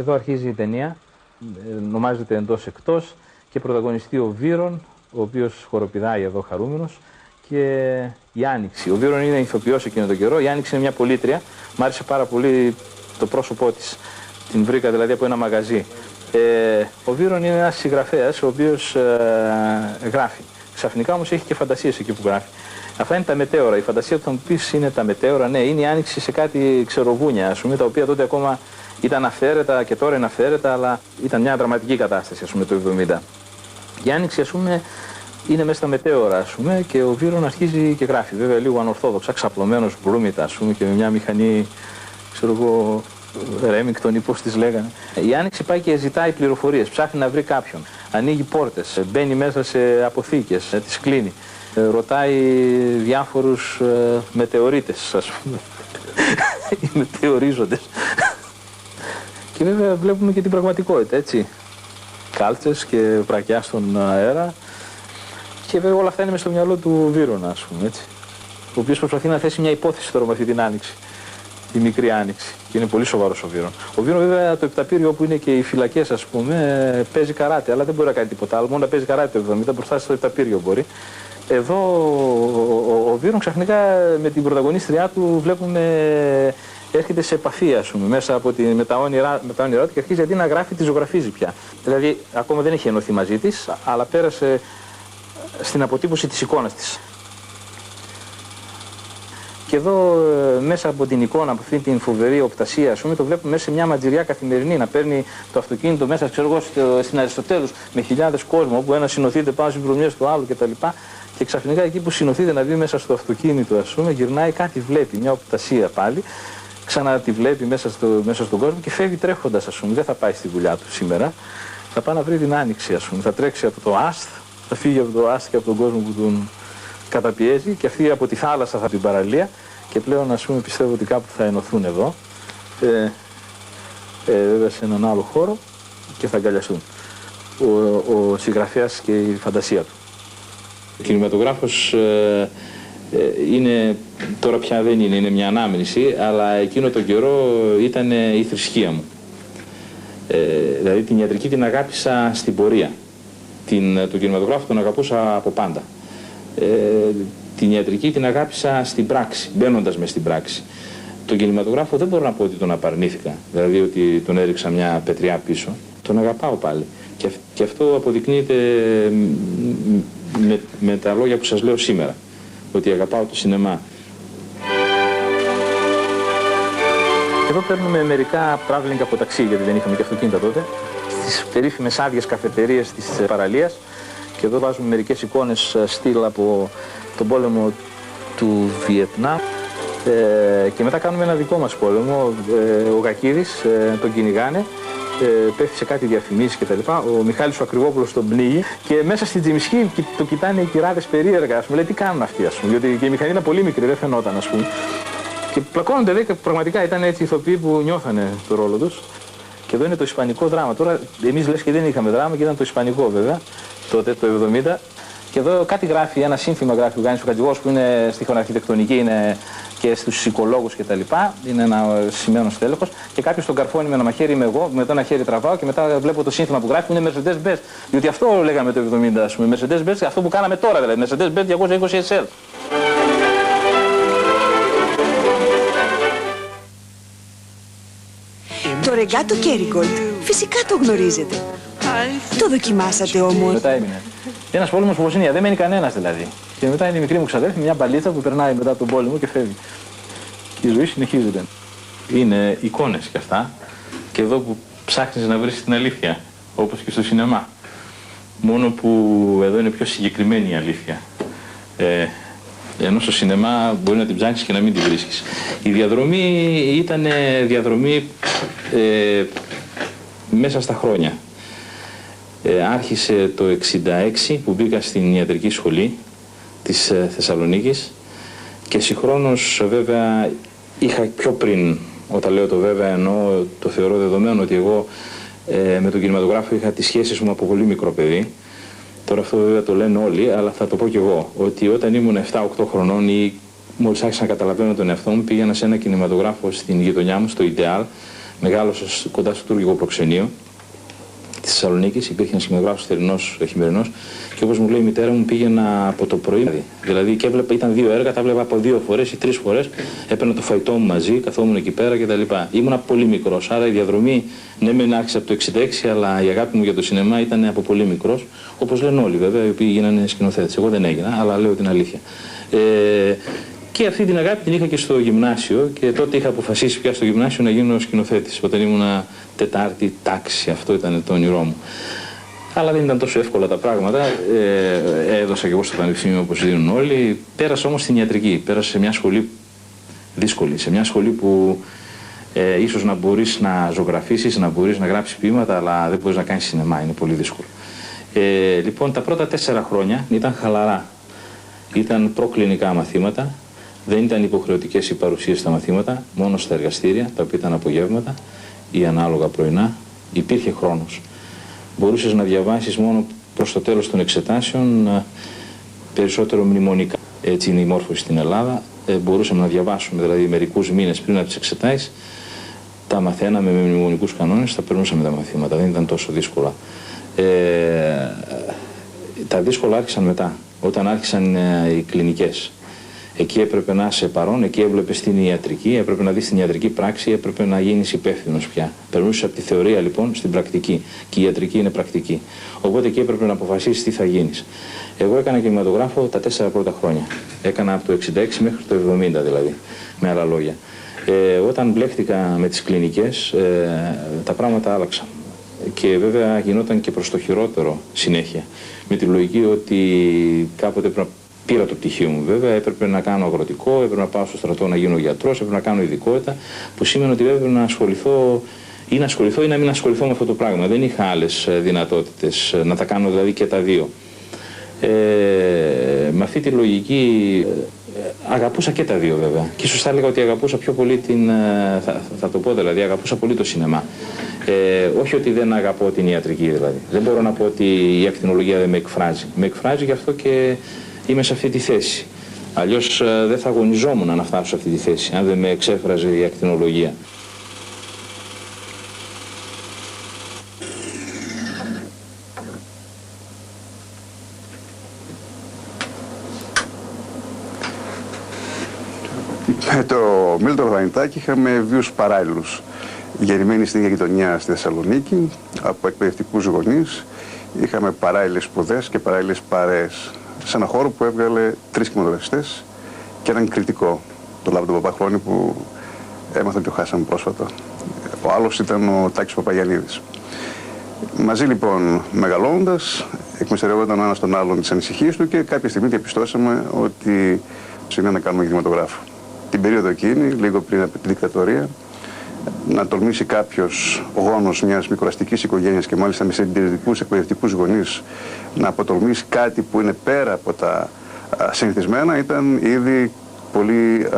Εδώ αρχίζει η ταινία, ονομάζεται Εντός Εκτός και πρωταγωνιστεί ο Βύρον, ο οποίος χοροπηδάει εδώ χαρούμενος, και η Άνοιξη. Ο Βύρον είναι ηθοποιός εκείνο τον καιρό, η Άνοιξη είναι μια πολίτρια, μ' άρεσε πάρα πολύ το πρόσωπό της, την βρήκα δηλαδή από ένα μαγαζί. Ο Βύρον είναι ένας συγγραφέας ο οποίος γράφει, ξαφνικά όμως έχει και φαντασίες εκεί που γράφει. Αυτά είναι τα μετέωρα, η φαντασία του θα μου πεις είναι τα μετέωρα, ναι, είναι η Άνοιξη σε κάτι ξερογούνια, ας πούμε, τα οποία τότε ακόμα ήταν αφαίρετα και τώρα είναι αφαίρετα, αλλά ήταν μια δραματική κατάσταση, ας πούμε, το 70. Η Άνοιξη, ας πούμε, είναι μέσα στα μετέωρα, ας πούμε, και ο Βύρον αρχίζει και γράφει. Βέβαια, λίγο ανορθόδοξα, ξαπλωμένος μπρούμητα, ας πούμε, και με μια μηχανή, ξέρω εγώ, Remington ή πώς τις λέγανε. Η Άνοιξη πάει και ζητάει πληροφορίες, ψάχνει να βρει κάποιον. Ανοίγει πόρτες, μπαίνει μέσα σε αποθήκες, τις κλείνει. Ρωτάει διάφορους μετεωρίτες, ας πούμε, οι μετεωρίζοντες. Και βέβαια βλέπουμε και την πραγματικότητα, έτσι. Κάλτσες και βρακιά στον αέρα. Και βέβαια όλα αυτά είναι μες στο μυαλό του Βύρονα, ας πούμε, έτσι. Ο οποίος προσπαθεί να θέσει μια υπόθεση τώρα με αυτή την Άνοιξη. Τη μικρή Άνοιξη. Και είναι πολύ σοβαρός ο Βύρον. Ο Βύρον, βέβαια, το Επταπύριο που είναι και οι φυλακές, ας πούμε, παίζει καράτε. Αλλά δεν μπορεί να κάνει τίποτα άλλο. Μόνο να παίζει καράτε το 70 μπροστά στο Επταπύριο μπορεί. Εδώ ο Βύρον ξαφνικά με την πρωταγωνίστριά του βλέπουμε έρχεται σε επαφή, ας πούμε, μέσα από με τα όνειρά του και αρχίζει αντί να γράφει, τη ζωγραφίζει πια. Δηλαδή, ακόμα δεν έχει ενωθεί μαζί της, αλλά πέρασε στην αποτύπωση της εικόνας της. Και εδώ μέσα από την εικόνα, από αυτή την φοβερή οπτασία, ας πούμε, το βλέπουμε μέσα σε μια μαντζηριά καθημερινή να παίρνει το αυτοκίνητο μέσα, ξέρω εγώ, στην Αριστοτέλους με χιλιάδες κόσμο, όπου ένα συνοθείται πάνω στις προμιές του άλλου κτλ. Και ξαφνικά εκεί που συνοθείται να μπει μέσα στο αυτοκίνητο, ας πούμε, γυρνάει, κάτι βλέπει, μια οπτασία πάλι, ξανά τη βλέπει μέσα στον κόσμο και φεύγει τρέχοντας, ας πούμε. Δεν θα πάει στη δουλειά του σήμερα. Θα πάει να βρει την Άνοιξη, ας πούμε. Θα τρέξει από το άστ, θα φύγει από το άστ και από τον κόσμο που τον καταπιέζει και αυτή από τη θάλασσα θα την παραλία και πλέον, ας πούμε, πιστεύω ότι κάπου θα ενωθούν εδώ, βέβαια σε έναν άλλο χώρο και θα αγκαλιαστούν. Ο συγγραφέας και η φαντασία του. Ο κινηματογράφος είναι, τώρα πια δεν είναι μια ανάμνηση, αλλά εκείνο τον καιρό ήταν η θρησκεία μου. Δηλαδή την ιατρική την αγάπησα στην πορεία. Τον κινηματογράφο τον αγαπούσα από πάντα. Την ιατρική την αγάπησα στην πράξη, μπαίνοντας μες στην πράξη. Τον κινηματογράφο δεν μπορώ να πω ότι τον απαρνήθηκα, δηλαδή ότι τον έριξα μια πετριά πίσω. Τον αγαπάω πάλι. Και αυτό αποδεικνύεται με τα λόγια που σας λέω σήμερα, ότι αγαπάω το σινεμά. Εδώ παίρνουμε μερικά traveling από ταξί, γιατί δεν είχαμε και αυτοκίνητα τότε, στις περίφημες άδειες καφετερίες της παραλίας. Και εδώ βάζουμε μερικές εικόνες στυλ από τον πόλεμο του Βιετνάμ. Και μετά κάνουμε ένα δικό μας πόλεμο. Ο Γακίδης τον κυνηγάνε, πέφτει σε κάτι διαφημίσεις κτλ. Ο Μιχάλης ο Ακριβόπουλος τον πνίγει και μέσα στην Τζιμισχή το κοιτάνε οι κυράδες περίεργα. Ας πούμε, λέει τι κάνουν αυτοί, ας πούμε, γιατί και η μηχανή ήταν πολύ μικρή, δεν φαινόταν, ας πούμε. Και πλακώνονται, λέει, πραγματικά ήταν έτσι ηθοποιοί που νιώθανε το ρόλο τους. Και εδώ είναι το ισπανικό δράμα. Τώρα εμείς λες και δεν είχαμε δράμα και ήταν το ισπανικό βέβαια, τότε το 70. Και εδώ κάτι γράφει, ένα σύνθημα γράφει ο Γιάννης ο Χατζηγός που είναι στη αρχιτεκτονική, είναι και στους οικολόγους κτλ. Είναι ένα σημαίνος στέλεχος και κάποιος τον καρφώνει με ένα μαχαίρι, είμαι εγώ, με το ένα χέρι τραβάω και μετά βλέπω το σύνθημα που γράφει που είναι Mercedes-Benz. Διότι αυτό λέγαμε το 70, ας πούμε. Mercedes-Benz, αυτό που κάναμε τώρα δηλαδή. Mercedes-Benz 220 SL. Το Regato Kerrygold, φυσικά το γνωρίζετε. Το δοκιμάσατε όμως? Μετά έμεινε. Ένας πόλεμος που Βοσνία, δεν μένει κανένας δηλαδή. Και μετά είναι η μικρή μου ξαδέρφη, μια μπαλίτσα που περνάει μετά τον πόλεμο και φεύγει. Η ζωή συνεχίζεται. Είναι εικόνες κι αυτά. Και εδώ που ψάχνεις να βρεις την αλήθεια, όπως και στο σινεμά. Μόνο που εδώ είναι πιο συγκεκριμένη η αλήθεια. Ενώ στο σινεμά μπορεί να την ψάχνεις και να μην την βρίσκεις. Η διαδρομή ήταν διαδρομή μέσα στα χρόνια. Άρχισε το 1966 που μπήκα στην ιατρική σχολή της Θεσσαλονίκης και συγχρόνως βέβαια είχα πιο πριν, όταν λέω το βέβαια εννοώ το θεωρώ δεδομένο ότι εγώ με τον κινηματογράφο είχα τις σχέσεις μου από πολύ μικρό παιδί. Τώρα αυτό βέβαια το λένε όλοι, αλλά θα το πω κι εγώ, ότι όταν ήμουν 7-8 χρονών ή μόλις άρχισα να καταλαβαίνω τον εαυτό μου, πήγαινα σε ένα κινηματογράφο στην γειτονιά μου, στο Ιντεάλ, μεγάλωσα κοντά στο τουρκικό προξενείο της Θεσσαλονίκης, υπήρχε ένας κινηματογράφος θερινός, χειμερινός, και όπως μου λέει η μητέρα μου πήγαινα από το πρωί. Δηλαδή και έβλεπα, ήταν 2 έργα, τα βλέπα από 2 φορές ή 3 φορές, έπαιρνα το φαγητό μου μαζί, καθόμουν εκεί πέρα κτλ. Ήμουνα πολύ μικρός, άρα η διαδρομή ναι μεν άρχισε από το 1966, αλλά η αγάπη μου για το σινεμά ήταν από πολύ μικρός, όπως λένε όλοι βέβαια, οι οποίοι γίνανε σκηνοθέτες. Εγώ δεν έγινα, αλλά λέω την αλήθεια. Και αυτή την αγάπη την είχα και στο γυμνάσιο και τότε είχα αποφασίσει πια στο γυμνάσιο να γίνω σκηνοθέτης. Όταν ήμουνα 4η τάξη, αυτό ήταν το όνειρό μου. Αλλά δεν ήταν τόσο εύκολα τα πράγματα. Έδωσα και εγώ στο πανεπιστήμιο όπως δίνουν όλοι. Πέρασα όμως στην ιατρική. Πέρασα σε μια σχολή δύσκολη. Σε μια σχολή που ίσως να μπορείς να ζωγραφίσεις, να μπορείς να γράψεις ποίηματα, αλλά δεν μπορείς να κάνεις σινεμά. Είναι πολύ δύσκολο. Λοιπόν, τα πρώτα 4 χρόνια ήταν χαλαρά. Ήταν προκλινικά μαθήματα. Δεν ήταν υποχρεωτικές οι παρουσίες στα μαθήματα, μόνο στα εργαστήρια, τα οποία ήταν απογεύματα ή ανάλογα πρωινά. Υπήρχε χρόνος. Μπορούσες να διαβάσεις μόνο προς το τέλος των εξετάσεων, περισσότερο μνημονικά. Έτσι είναι η μόρφωση στην Ελλάδα. Μπορούσαμε να διαβάσουμε δηλαδή μερικούς μήνες πριν από τις εξετάσεις. Τα μαθαίναμε με μνημονικούς κανόνες, τα περνούσαμε τα μαθήματα. Δεν ήταν τόσο δύσκολα. Τα δύσκολα άρχισαν μετά, όταν άρχισαν οι κλινικές. Εκεί έπρεπε να είσαι παρόν, εκεί έβλεπες την ιατρική, έπρεπε να δεις την ιατρική πράξη, έπρεπε να γίνεις υπεύθυνος πια. Περνούσες από τη θεωρία λοιπόν στην πρακτική. Και η ιατρική είναι πρακτική. Οπότε εκεί έπρεπε να αποφασίσεις τι θα γίνεις. Εγώ έκανα κινηματογράφο τα 4 πρώτα χρόνια. Έκανα από το 66 μέχρι το 70 δηλαδή, με άλλα λόγια. Όταν μπλέχτηκα με τις κλινικές, τα πράγματα άλλαξαν. Και βέβαια γινόταν και προς το χειρότερο συνέχεια. Με τη λογική ότι κάποτε πήρα το πτυχίο μου βέβαια, έπρεπε να κάνω αγροτικό, έπρεπε να πάω στο στρατό να γίνω γιατρός, έπρεπε να κάνω ειδικότητα, που σήμαινε ότι έπρεπε να ασχοληθώ ή να μην ασχοληθώ με αυτό το πράγμα. Δεν είχα άλλες δυνατότητες να τα κάνω δηλαδή και τα δύο. Με αυτή τη λογική αγαπούσα και τα δύο βέβαια. Και ίσως θα έλεγα ότι αγαπούσα πιο πολύ θα το πω δηλαδή, αγαπούσα πολύ το σινεμά. Όχι ότι δεν αγαπώ την ιατρική δηλαδή. Δεν μπορώ να πω ότι η ακτινολογία δεν με εκφράζει. Με εκφράζει γι' αυτό και είμαι σε αυτή τη θέση. Αλλιώς δεν θα αγωνιζόμουν να φτάσω σε αυτή τη θέση, αν δεν με εξέφραζε η ακτινολογία. Με το Μίλτο Ορδανιτάκη είχαμε βίους παράλληλους. Γεννημένοι στην ίδια γειτονιά στη Θεσσαλονίκη, από εκπαιδευτικούς γονείς, είχαμε παράλληλες σπουδές και παράλληλες παρέες. Σε ένα χώρο που έβγαλε 3 κινηματογραφιστές και έναν κριτικό, τον Λάβο τον Παπαχρόνη, που έμαθα και ο χάσαμε πρόσφατα. Ο άλλος ήταν ο Τάκης Παπαγιαννίδης. Μαζί λοιπόν μεγαλώνοντας, εκμεστερευόταν ο ένας τον άλλον τις ανησυχίες του και κάποια στιγμή διαπιστώσαμε ότι είναι να κάνουμε κινηματογράφο. Την περίοδο εκείνη, λίγο πριν από τη δικτατορία, να τολμήσει κάποιος γόνος μιας μικροαστικής οικογένειας και μάλιστα με συντηρητικούς εκπαιδευτικούς γονείς να αποτολμήσει κάτι που είναι πέρα από τα συνηθισμένα ήταν ήδη πολύ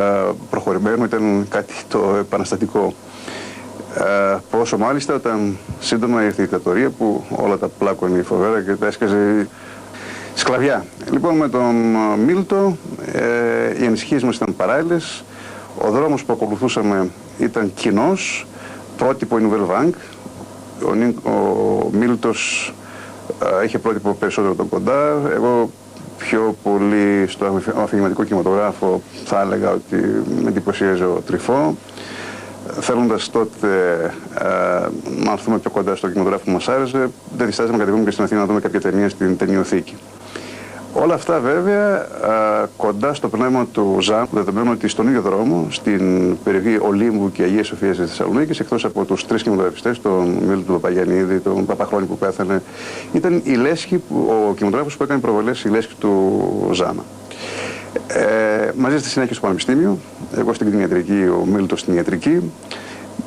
προχωρημένο, ήταν κάτι το επαναστατικό. Πόσο μάλιστα όταν σύντομα ήρθε η δικτατορία που όλα τα πλάκωνε η φοβέρα και τα έσκαζε σκλαβιά. Λοιπόν, με τον Μίλτο οι ανησυχίες μας ήταν παράλληλες. Ο δρόμος που ακολουθούσαμε ήταν κοινός, πρότυπο η Nouvelle Vague. Ο Μίλτος είχε πρότυπο περισσότερο τον κοντά. Εγώ πιο πολύ στο αφηγηματικό κινηματογράφο θα έλεγα ότι με εντυπωσίαζε ο Τρυφό. Θέλοντας τότε να έρθουμε πιο κοντά στο κινηματογράφο που μας άρεσε, δεν διστάζαμε να κατεβούμε και στην Αθήνα να δούμε κάποια ταινία στην ταινιοθήκη. Όλα αυτά βέβαια κοντά στο πνεύμα του ΖΑΜ, δεδομένου ότι στον ίδιο δρόμο, στην περιοχή Ολύμπου και Αγίας Σοφίας της Θεσσαλονίκης, εκτός από τους τρεις κινηματογραφιστές, τον Μίλτο Παπαγιαννίδη, τον Παπαχρόνη που πέθανε, ήταν η Λέσχη, ο κινηματογράφος που έκανε προβολές, η Λέσχη του ΖΑΜΑ. Μαζί στη συνέχεια στο Πανεπιστήμιο, εγώ στην κτηνιατρική, ο Μίλτος στην ιατρική,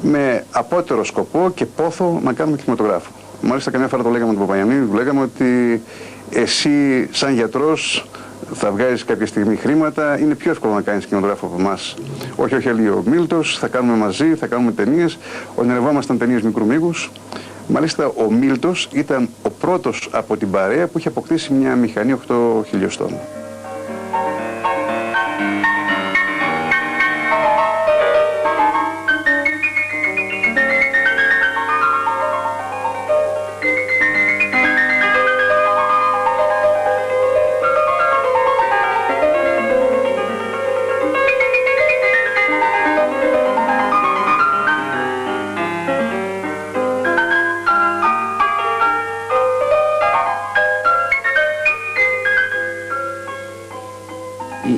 με απότερο σκοπό και πόθο να κάνουμε κινηματογράφο. Μάλιστα, καμιά φορά το λέγαμε τον Παπαγιαννίδη, του λέγαμε ότι εσύ, σαν γιατρός, θα βγάζεις κάποια στιγμή χρήματα, είναι πιο εύκολο να κάνεις κινηματογράφο από εμάς. Όχι, λέει ο Μίλτος, θα κάνουμε μαζί, θα κάνουμε ταινίες. Ονειρευόμασταν ταινίες μικρού μήκους. Μάλιστα, ο Μίλτος ήταν ο πρώτος από την παρέα που είχε αποκτήσει μια μηχανή 8 χιλιοστών.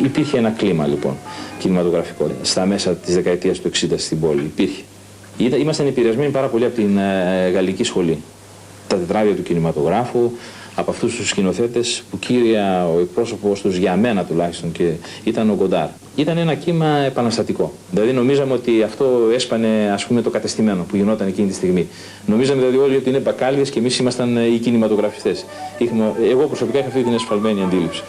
Υπήρχε ένα κλίμα λοιπόν κινηματογραφικό στα μέσα της δεκαετίας του 60 στην πόλη. Υπήρχε. Ήμασταν επηρεασμένοι πάρα πολύ από την γαλλική σχολή. Τα τετράδια του κινηματογράφου, από αυτούς τους σκηνοθέτες που κύρια ο εκπρόσωπος τους, για μένα τουλάχιστον, και ήταν ο Γκοντάρ. Ήταν ένα κύμα επαναστατικό. Δηλαδή νομίζαμε ότι αυτό έσπανε, ας πούμε, το κατεστημένο που γινόταν εκείνη τη στιγμή. Νομίζαμε δηλαδή όλοι ότι είναι μπακάλιδες και εμείς ήμασταν οι κινηματογραφιστές. Εγώ προσωπικά είχα αυτή την εσφαλμένη αντίληψη.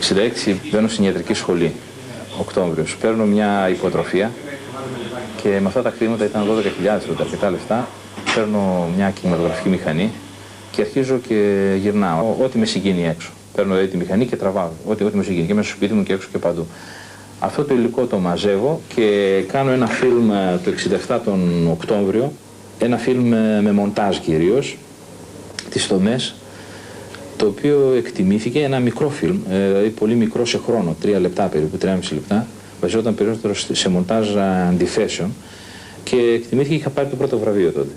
Το 1966 μπαίνω στην ιατρική σχολή, Οκτώβριος. Παίρνω μια υποτροφία και με αυτά τα χρήματα, ήταν 12.000 τότε, αρκετά λεφτά, παίρνω μια κινηματογραφική μηχανή και αρχίζω και γυρνάω. Ό,τι με συγκίνει έξω. Παίρνω δηλαδή τη μηχανή και τραβάω. Ό,τι με συγκίνει και μέσα στο σπίτι μου και έξω και παντού. Αυτό το υλικό το μαζεύω και κάνω ένα φιλμ το 1967 τον Οκτώβριο, ένα φιλμ με μοντάζ κυρίως, τις τομές, το οποίο εκτιμήθηκε ένα μικρό φιλμ, δηλαδή πολύ μικρό σε χρόνο, 3 λεπτά περίπου, 3,5 λεπτά, βασιζόταν περισσότερο σε μοντάζ αντιθέσεων και εκτιμήθηκε και είχα πάρει το πρώτο βραβείο τότε.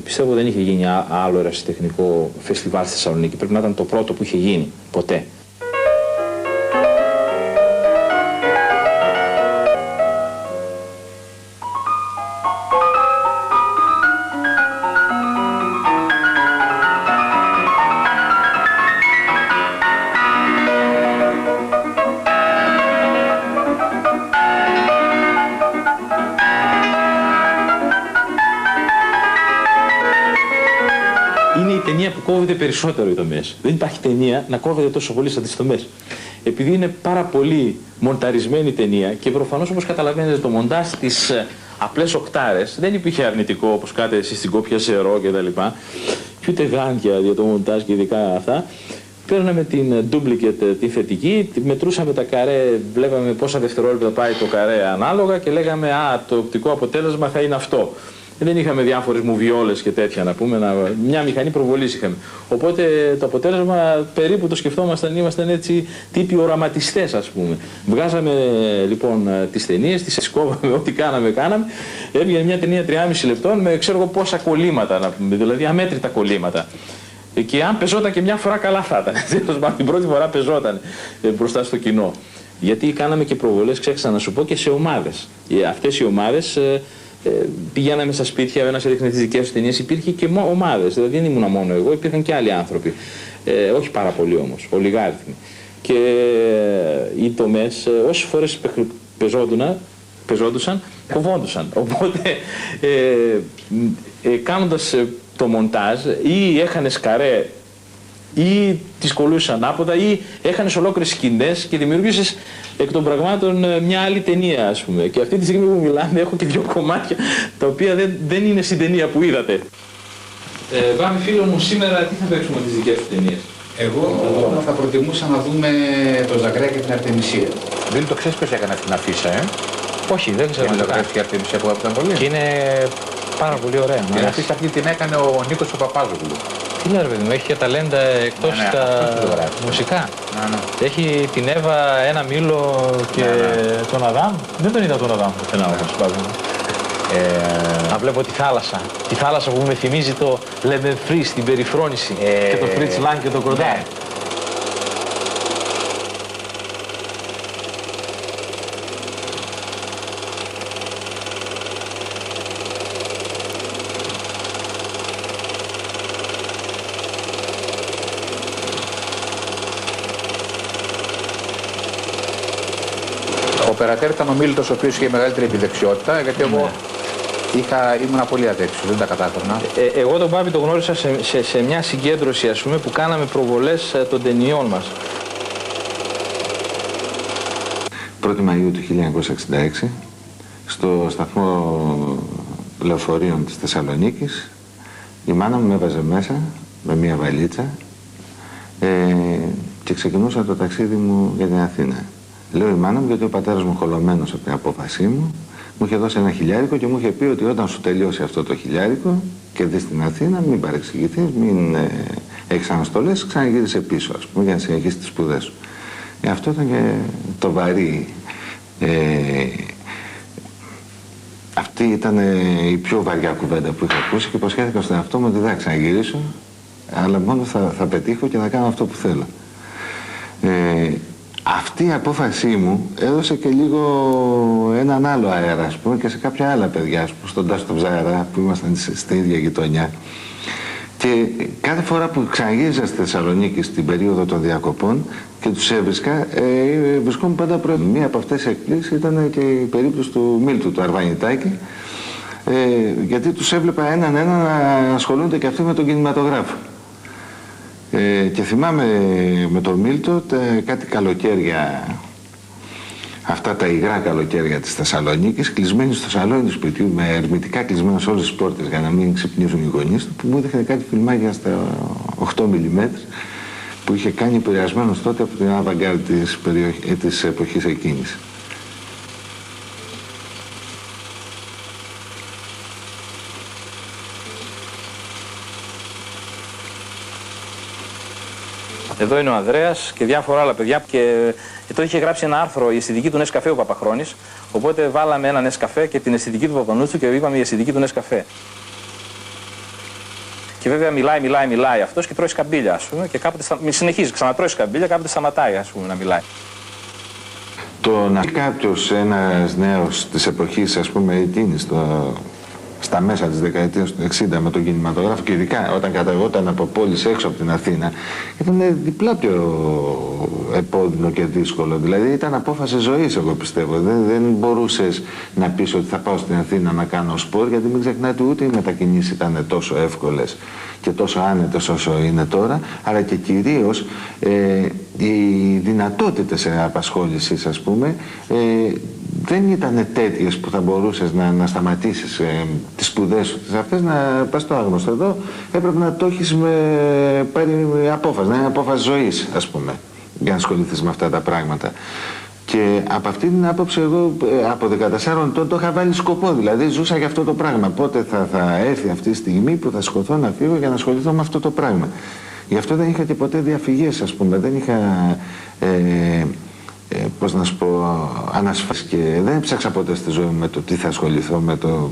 Πιστεύω δεν είχε γίνει άλλο ερασιτεχνικό φεστιβάλ στη Θεσσαλονίκη, πρέπει να ήταν το πρώτο που είχε γίνει, ποτέ. Είναι η ταινία που κόβεται περισσότερο οι τομές. Δεν υπάρχει ταινία να κόβεται τόσο πολύ σαν τις τομές. Επειδή είναι πάρα πολύ μονταρισμένη η ταινία και προφανώς, όπως καταλαβαίνετε, το μοντάζ στις απλές οκτάρες δεν υπήρχε αρνητικό όπως κάτε εσείς στην κόπια ζερό κτλ. Και ούτε γάντια για το μοντάζ και ειδικά αυτά. Παίρναμε την duplicate, την θετική, μετρούσαμε τα καρέ, βλέπαμε πόσα δευτερόλεπτα πάει το καρέ ανάλογα και λέγαμε «Α, το οπτικό αποτέλεσμα θα είναι αυτό». Δεν είχαμε διάφορες μουβιόλες και τέτοια να πούμε, μια μηχανή προβολής είχαμε. Οπότε το αποτέλεσμα περίπου το σκεφτόμασταν, ήμασταν έτσι τύποι οραματιστές ας πούμε. Βγάζαμε λοιπόν τις ταινίες, τις κόβαμε, ό,τι κάναμε. Έβγαινε μια ταινία 3,5 λεπτών με ξέρω εγώ πόσα κολλήματα να πούμε, δηλαδή αμέτρητα κολλήματα. Και αν πεζόταν και μια φορά καλά θα ήταν. Την πρώτη φορά πεζόταν μπροστά στο κοινό. Γιατί κάναμε και προβολές, ξέχασα να σου πω, και σε ομάδες. Αυτές οι ομάδες πηγαίναμε στα σπίτια, ο ένας έδειχνε τις δικές του ταινίες, υπήρχε και ομάδες, δηλαδή δεν ήμουν μόνο εγώ, υπήρχαν και άλλοι άνθρωποι. Όχι πάρα πολλοί όμως, ολιγάριθμοι. Και οι τομές, όσες φορές πεζόντουσαν, φοβόντουσαν. Οπότε κάνοντας το μοντάζ ή έχανε σκαρέ ή τις κολλούσες ανάποδα ή έχανες ολόκληρες σκηνές και δημιουργούσες εκ των πραγμάτων μια άλλη ταινία, ας πούμε. Και αυτή τη στιγμή που μιλάμε έχω και 2 κομμάτια τα οποία δεν είναι στην ταινία που είδατε. Βάμε φίλο μου, σήμερα τι θα παίξουμε τις δικές σου ταινίες? Εγώ θα προτιμούσα να δούμε το Ζαγκρέα και την Αρτεμισία. Δεν το ξέρεις ποιος έκανε την αφίσα, Όχι, δεν ξέρω. Το Ζαγκρέα και η Αρτεμισία που έπαιζαν πολύ. Και είναι πάρα πολύ ωραία. Την αφίσα αυτή την έκανε ο Νίκος ο Παπάζογλου. Τι λέει ρε παιδί μου, έχει και ταλέντα εκτός τα μουσικά. Έχει την Εύα, ένα Μήλο και τον Αδάμ. Δεν τον είδα τον Αδάμ πουθενά όμως. Να βλέπω τη θάλασσα. Τη θάλασσα που με θυμίζει το Λεμπεφρί στην περιφρόνηση και το Φριτς Λαν και το Κορδά. Ο Περατέρ ήταν ο Μίλτος ο οποίος είχε μεγαλύτερη επιδεξιότητα, γιατί εγώ ήμουν πολύ αδέξιος, δεν τα κατάφερνα. Εγώ τον Πάπη τον γνώρισα σε μια συγκέντρωση, ας πούμε, που κάναμε προβολές των ταινιών μας. 1η Μαΐου του 1966, στο σταθμό λεωφορείων της Θεσσαλονίκης, η μάνα μου με έβαζε μέσα με μια βαλίτσα και ξεκινούσα το ταξίδι μου για την Αθήνα. Λέω η μάνα μου γιατί ο πατέρας μου χολωμένος από την απόφασή μου μου είχε δώσει ένα χιλιάρικο και μου είχε πει ότι όταν σου τελειώσει αυτό το χιλιάρικο και δεις στην Αθήνα, μην παρεξηγηθείς, μην έχεις αναστολές, ξαναγύρισε πίσω, ας πούμε, για να συνεχίσεις τις σπουδές σου. Αυτό ήταν και το βαρύ. Αυτή ήταν η πιο βαριά κουβέντα που είχα ακούσει και υποσχέθηκα στον εαυτό μου ότι δεν θα ξαναγυρίσω, αλλά μόνο θα πετύχω και θα κάνω αυτό που θέλω. Αυτή η απόφασή μου έδωσε και λίγο έναν άλλο αέρα, ας πούμε, και σε κάποια άλλα παιδιά, ας πούμε, στον Τάσο τον Ψαγαρά, που ήμασταν στην ίδια γειτονιά. Και κάθε φορά που ξαναγύριζα στη Θεσσαλονίκη στην περίοδο των διακοπών και τους έβρισκα, βρισκόμουν πάντα πρώτη. Μία από αυτές τις εκπλήσεις ήταν και η περίπτωση του Μίλτου, του Αρβανιτάκη, γιατί τους έβλεπα έναν να ασχολούνται και αυτοί με τον κινηματογράφο. Και θυμάμαι με τον Μίλτο κάτι καλοκαίρια, αυτά τα υγρά καλοκαίρια της Θεσσαλονίκης, κλεισμένοι στο σαλόνι του σπιτιού, με ερμητικά κλεισμένα σε όλες τις πόρτες για να μην ξυπνήσουν οι γονείς του, που μου έδειχνε κάτι φιλμάκια στα 8 mm που είχε κάνει επηρεασμένος τότε από την avant-garde της εποχής εκείνης. Εδώ είναι ο Ανδρέας και διάφορα άλλα παιδιά. Και εδώ είχε γράψει ένα άρθρο, η αισθητική του Νεσκαφέ ο Παπαχρόνης. Οπότε βάλαμε ένα Νεσκαφέ και την αισθητική του Παπανούτσου και είπαμε η αισθητική του Νεσκαφέ. Και βέβαια μιλάει αυτός και τρώει σκαμπίλια, ας πούμε. Και κάποτε συνεχίζει, ξανατρώει σκαμπίλια, κάποτε σταματάει, ας πούμε, να μιλάει. Το να κάποιος, ένας νέος της εποχής, ας πούμε, εκείνης, στα μέσα της δεκαετίας του 60 με τον κινηματογράφο και ειδικά όταν καταγόταν από πόλεις έξω από την Αθήνα, ήταν διπλά πιο επώδυνο και δύσκολο. Δηλαδή ήταν απόφαση ζωής, εγώ πιστεύω. Δεν μπορούσες να πεις ότι θα πάω στην Αθήνα να κάνω σπορ, γιατί μην ξεχνάτε ούτε οι μετακινήσεις ήταν τόσο εύκολες και τόσο άνετες όσο είναι τώρα, αλλά και κυρίως οι δυνατότητες απασχόλησης, ας πούμε, δεν ήταν τέτοιες που θα μπορούσες να σταματήσεις τις σπουδές σου. Αυτές να πας στο άγνωστο. Εδώ έπρεπε να το έχεις πάρει απόφαση, να είναι απόφαση ζωής, ας πούμε, για να ασχοληθείς με αυτά τα πράγματα. Και από αυτή την άποψη εγώ από 14 ετών το είχα βάλει σκοπό, δηλαδή ζούσα για αυτό το πράγμα. Πότε θα έρθει αυτή η στιγμή που θα σηκωθώ να φύγω για να ασχοληθώ με αυτό το πράγμα. Γι' αυτό δεν είχα και ποτέ διαφυγές, ας πούμε, δεν είχα... πώς να σου πω, ανασφάλιση και δεν έψαξα ποτέ στη ζωή μου με το τι θα ασχοληθώ, με το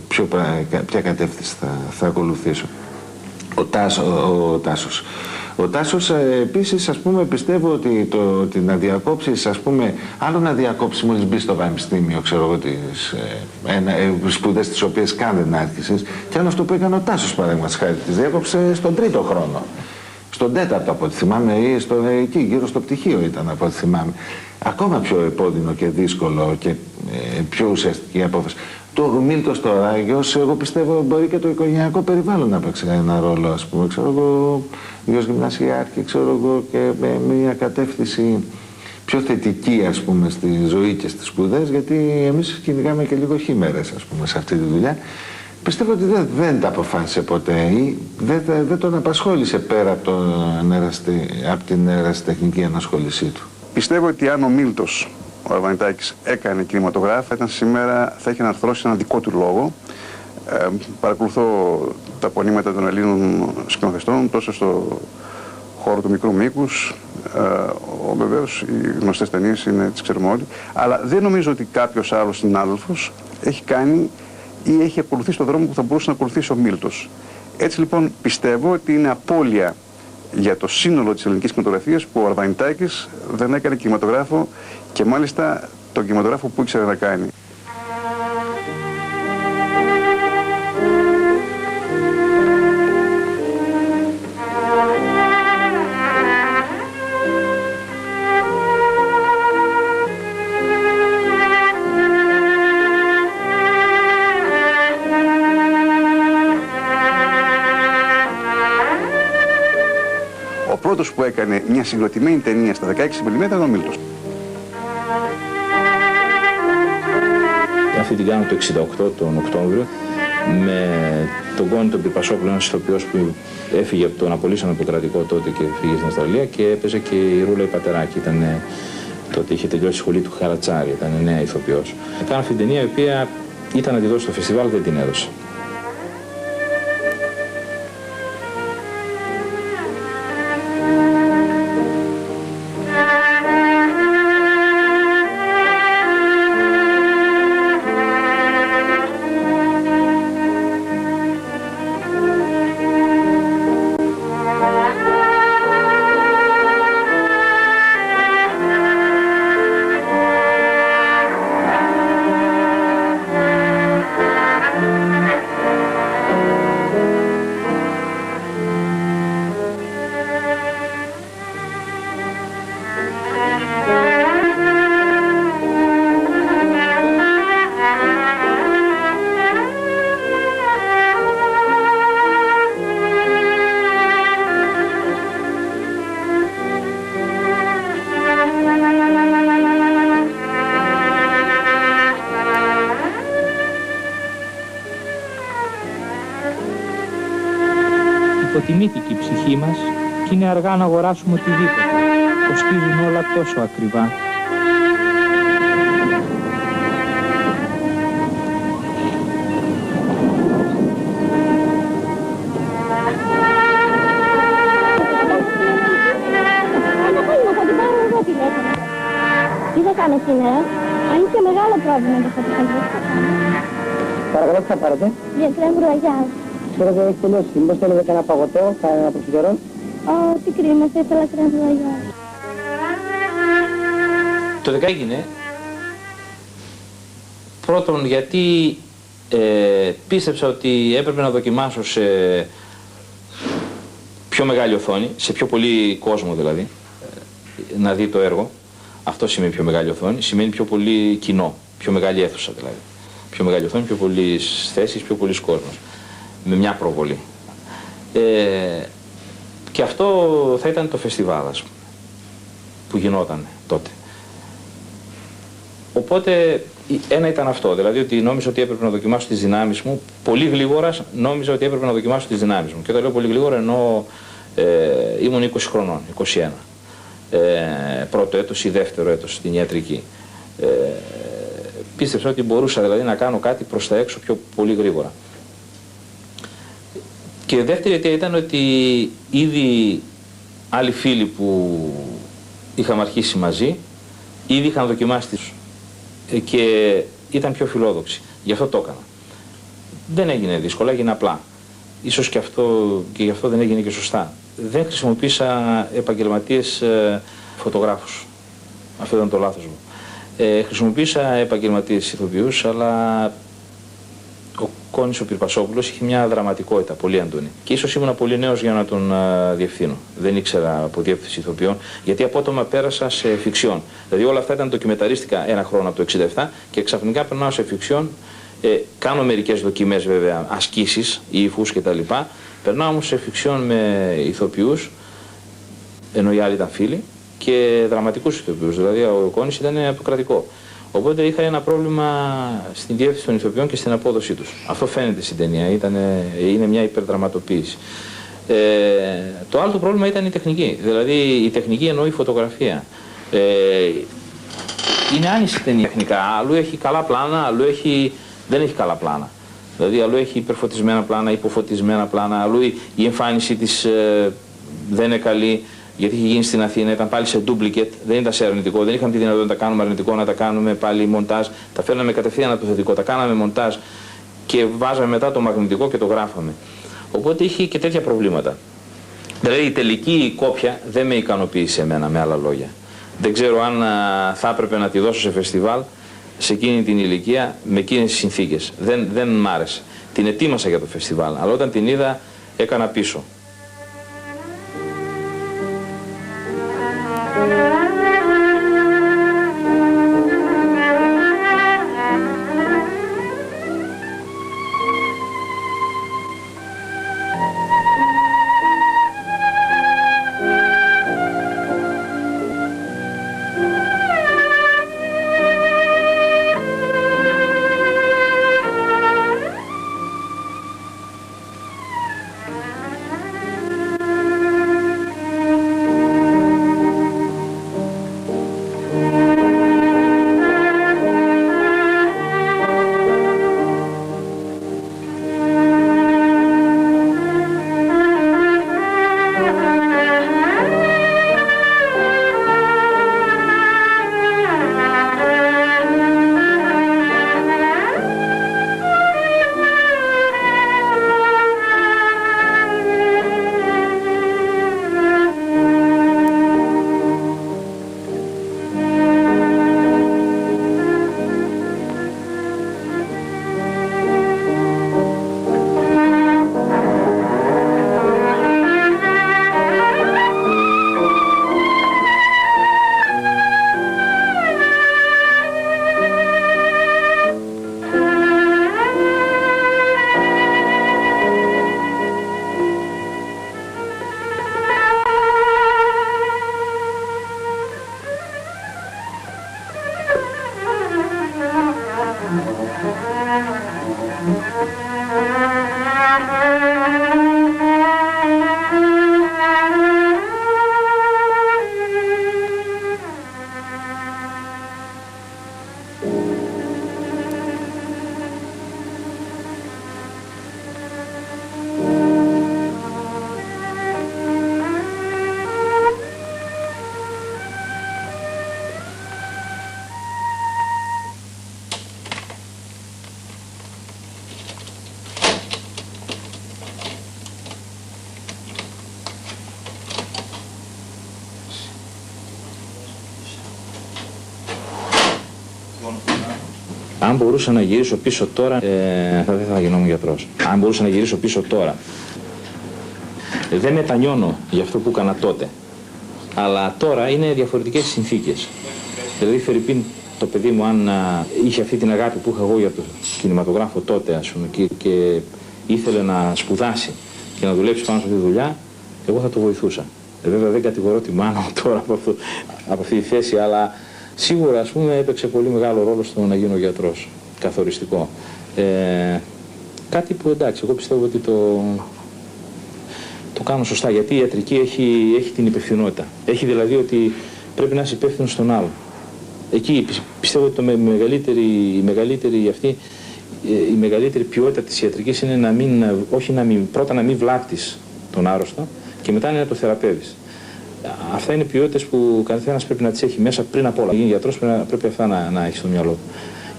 ποια κατεύθυνση θα ακολουθήσω. Ο Τάσος επίσης, ας πούμε, πιστεύω ότι να διακόψεις, ας πούμε, άλλο να διακόψεις μόλις μπεις στο πανεπιστήμιο, ξέρω εγώ, τις σπουδές τις οποίες καν δεν άρχισες, και άλλο αυτό που έκανε ο Τάσος, παραδείγματος χάρη, τις διάκοψε στον 3ο χρόνο. Στον 4ο από ό,τι θυμάμαι, ή εκεί γύρω στο πτυχίο ήταν από ό,τι θυμάμαι. Ακόμα πιο επώδυνο και δύσκολο και πιο ουσιαστική απόφαση. Το Μίλτος τώρα, εγώ πιστεύω μπορεί και το οικογενειακό περιβάλλον να παίξει ένα ρόλο, ας πούμε. Ξέρω εγώ, γιος γυμνασιάρχη, ξέρω εγώ, και με μια κατεύθυνση πιο θετική, ας πούμε, στη ζωή και στις σπουδές, γιατί εμείς κυνηγάμε και λίγο χήμερες, ας πούμε, σε αυτή τη δουλειά. Πιστεύω ότι δεν τα αποφάσισε ποτέ ή δεν τον απασχόλησε πέρα από την ερασιτεχνική ενασχόλησή του. Πιστεύω ότι αν ο Μίλτος, ο Αρβανιτάκης, έκανε κινηματογράφο, σήμερα θα είχε να αρθρώσει ένα δικό του λόγο. Παρακολουθώ τα πονήματα των Ελλήνων σκηνοθετών τόσο στο χώρο του μικρού μήκους. Βεβαίως οι γνωστές ταινίες τις ξέρουμε όλοι. Αλλά δεν νομίζω ότι κάποιος άλλος συνάδελφος έχει κάνει ή έχει ακολουθήσει τον δρόμο που θα μπορούσε να ακολουθήσει ο Μίλτος. Έτσι λοιπόν πιστεύω ότι είναι απώλεια για το σύνολο της ελληνικής κινηματογραφίας που ο Αρβανιτάκης δεν έκανε κινηματογράφο και μάλιστα τον κινηματογράφο που ήξερε να κάνει. Ο πρώτος που έκανε μια συγκροτημένη ταινία στα 16 mm ήταν ο Μίλτος. Αυτή την κάνω το 1968 τον Οκτώβριο με τον Κόνη τον Πυρπασόπουλο, ένας ηθοποιός που έφυγε από τον απολύσανο από το κρατικό τότε και φύγε στην Αυστραλία και έπαιζε και η Ρούλα η Πατεράκη. Τότε είχε τελειώσει η σχολή του Χαρατσάρη, ήταν νέα ηθοποιός. Κάνω αυτή την ταινία η οποία ήταν να τη δώσει στο φεστιβάλ, δεν την έδωσε. Υποτιμήθηκε η ψυχή μας και είναι αργά να αγοράσουμε οτιδήποτε. Κοστίζουν όλα τόσο ακριβά. Τι θα κάνω σήμερα? Αν είχε μεγάλο πρόβλημα το φωτογραφείο. Παρακαλώ, τι θα πάρετε? Διατρέα μπουρλαγιάς. Τώρα δεν έχει τελειώσει. Μήπως θέλετε κανένα παγωτό, κανένα προσφυγερό? Τι κρίμα, θα ήθελα κρέα μπουρλαγιάς. Το 10 έγινε πρώτον γιατί πίστεψα ότι έπρεπε να δοκιμάσω σε πιο μεγάλη οθόνη, σε πιο πολύ κόσμο δηλαδή, να δει το έργο. Αυτό σημαίνει πιο μεγάλη οθόνη, σημαίνει πιο πολύ κοινό, πιο μεγάλη αίθουσα δηλαδή. Πιο μεγάλη οθόνη, πιο πολλές θέσεις, πιο πολλής κόσμος. Με μια προβολή. Και αυτό θα ήταν το φεστιβάλ, ας πούμε, που γινόταν τότε. Οπότε ένα ήταν αυτό, δηλαδή ότι νόμιζα ότι έπρεπε να δοκιμάσω τις δυνάμεις μου. Πολύ γλίγορα νόμιζα ότι έπρεπε να δοκιμάσω τις δυνάμεις μου. Και όταν λέω πολύ γλίγορα εννοώ ήμουν 20 χρονών, 21. Πρώτο έτος ή δεύτερο έτος στην ιατρική. Πίστεψα ότι μπορούσα δηλαδή να κάνω κάτι προς τα έξω πιο πολύ γρήγορα. Και δεύτερη αιτία ήταν ότι ήδη άλλοι φίλοι που είχαμε αρχίσει μαζί, ήδη είχαν δοκιμάσει τις και ήταν πιο φιλόδοξοι. Γι' αυτό το έκανα. Δεν έγινε δύσκολα, έγινε απλά. Ίσως και γι' αυτό δεν έγινε και σωστά. Δεν χρησιμοποίησα επαγγελματίες φωτογράφους. Αυτό ήταν το λάθος μου. Χρησιμοποίησα επαγγελματίες ηθοποιούς, αλλά ο Κόνης ο Πυρπασόπουλος είχε μια δραματικότητα πολύ έντονη. Και ίσως ήμουν πολύ νέος για να τον διευθύνω. Δεν ήξερα από διεύθυνση ηθοποιών, γιατί απότομα πέρασα σε φιξιόν. Δηλαδή όλα αυτά ήταν ντοκιμεταρίστικα ένα χρόνο από το 1967 και ξαφνικά περνάω σε φιξιόν. Κάνω μερικές δοκιμές βέβαια, ασκήσεις, ύφους κτλ. Περνάω όμως σε φιξιόν με ηθοποιούς, ενώ οι άλλοι ήταν φίλοι, και δραματικούς ηθοποιούς. Δηλαδή ο Κόνης ήταν από το κρατικό. Οπότε είχα ένα πρόβλημα στην διεύθυνση των ηθοποιών και στην απόδοσή τους. Αυτό φαίνεται στην ταινία, είναι μια υπερδραματοποίηση. Το άλλο το πρόβλημα ήταν η τεχνική, δηλαδή η τεχνική εννοεί η φωτογραφία. Είναι άνηση ταινία τεχνικά, αλλού έχει καλά πλάνα, αλλού δεν έχει καλά πλάνα. Δηλαδή αλλού έχει υπερφωτισμένα πλάνα, υποφωτισμένα πλάνα, αλλού η εμφάνιση της δεν είναι καλή, γιατί είχε γίνει στην Αθήνα, ήταν πάλι σε duplicate, δεν ήταν σε αρνητικό, δεν είχαμε τη δυνατότητα να τα κάνουμε αρνητικό, να τα κάνουμε πάλι μοντάζ, τα φέρναμε κατευθείαν από το θετικό, τα κάναμε μοντάζ και βάζαμε μετά το μαγνητικό και το γράφαμε. Οπότε είχε και τέτοια προβλήματα. Δηλαδή η τελική κόπια δεν με ικανοποίησε εμένα, με άλλα λόγια. Δεν ξέρω αν θα έπρεπε να τη δώσω σε φεστιβάλ σε εκείνη την ηλικία, με εκείνες τις συνθήκες. Δεν μ' άρεσε. Την ετοίμασα για το φεστιβάλ, αλλά όταν την είδα έκανα πίσω. Αν μπορούσα να γυρίσω πίσω τώρα, δεν θα γινόμουν γιατρός. Αν μπορούσα να γυρίσω πίσω τώρα, δεν μετανιώνω για αυτό που έκανα τότε. Αλλά τώρα είναι διαφορετικές συνθήκες. Δηλαδή, φερειπίν το παιδί μου, αν είχε αυτή την αγάπη που είχα εγώ για το κινηματογράφο τότε, ας πούμε, και ήθελε να σπουδάσει και να δουλέψει πάνω σε αυτή τη δουλειά, εγώ θα το βοηθούσα. Βέβαια, δεν κατηγορώ τη μάνα μου τώρα από αυτή τη θέση, αλλά σίγουρα, ας πούμε, έπαιξε πολύ μεγάλο ρόλο στο να γίνω γιατρός, καθοριστικό. Κάτι που, εντάξει, εγώ πιστεύω ότι το κάνω σωστά, γιατί η ιατρική έχει την υπευθυνότητα. Έχει δηλαδή ότι πρέπει να είσαι υπεύθυνος στον άλλο. Εκεί πιστεύω ότι η μεγαλύτερη ποιότητα της ιατρικής είναι πρώτα να μην βλάπτεις τον άρρωστο και μετά να το θεραπεύεις. Αυτά είναι ποιότητες που καθένας πρέπει να τις έχει μέσα πριν απ' όλα. Για γίνει γιατρός πρέπει αυτά να έχει στο μυαλό του.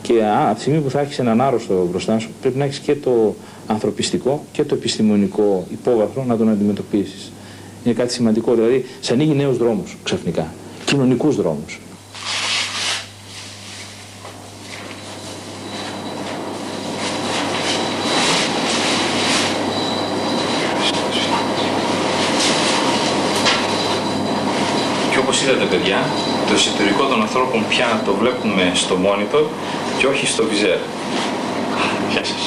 Και από τη στιγμή που θα έχεις έναν άρρωστο μπροστά σου, πρέπει να έχεις και το ανθρωπιστικό και το επιστημονικό υπόβαθρο να τον αντιμετωπίσεις. Είναι κάτι σημαντικό, δηλαδή σε ανοίγει νέους δρόμους ξαφνικά, κοινωνικούς δρόμους. Όπως είδατε, παιδιά, το εσωτερικό των ανθρώπων πια το βλέπουμε στο monitor και όχι στο βιζέρ. Γεια σας.